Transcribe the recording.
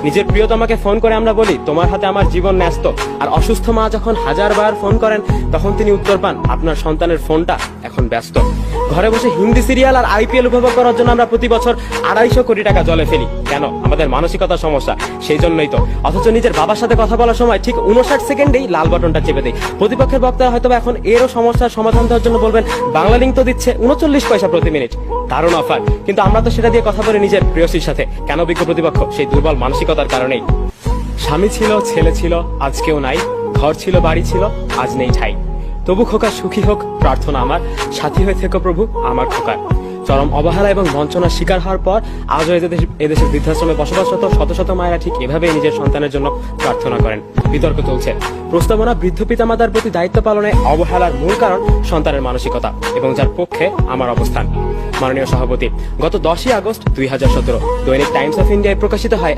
নিজের প্রিয়তমাকে ফোন করে আমরা বলি তোমার হাতে আমার জীবন ন্যস্ত, আর অসুস্থ মা যখন হাজারবার ফোন করেন তখন তিনি উত্তর পান আপনার সন্তানের ফোনটা এখন ব্যস্ত। ঘরে বসে হিন্দি সিরিয়াল আর আইপিএল উপভোগ করার জন্য আমরা প্রতি বছর 250 কোটি টাকা জলে ফেলি। কেন? আমাদের মানসিকতার সমস্যা, সেই জন্যই তো। অথচ নিজের বাবার সাথে কথা বলার সময় ঠিক 59 সেকেন্ডেই লাল বাটনটা চেপে দেয়। প্রতিপক্ষের বক্তারা হয়তো এখন এরও সমস্যার সমাধান দেওয়ার জন্য বলবেন বাংলা লিঙ্ক তো দিচ্ছে 39 পয়সা প্রতি মিনিট, দারুণ অফার। কিন্তু আমরা তো সেটা দিয়ে কথা বলে নিজের প্রিয়সীর সাথে। কেন বিজ্ঞ প্রতিপক্ষ? সেই দুর্বল মানসিকতার কারণেই। স্বামী ছিল, ছেলে ছিল, আজ কেউ নাই। ঘর ছিল, বাড়ি ছিল, আজ নেই ঠাই। তবু খোকা সুখী হোক প্রার্থনা আমার, সাথী হয়ে থেকো প্রভু আমার খোকার। চরম অবহেলা এবং বঞ্চনার শিকার হওয়ার পর আজও এদেশের বৃদ্ধাশ্রমে বসবাসরত শত শত মায়েরা ঠিক এভাবেই নিজের সন্তানের জন্য প্রার্থনা করেন। বিতর্ক চলছে। প্রস্তাবনা বৃদ্ধ পিতামাতার প্রতি দায়িত্ব পালনে অবহেলার মূল কারণ সন্তানের মানসিকতা, এবং যার পক্ষে আমার অবস্থান। মাননীয় সভাপতি, গত 10ই আগস্ট 2017 দৈনিক টাইমস অফ ইন্ডিয়ায় প্রকাশিত হয়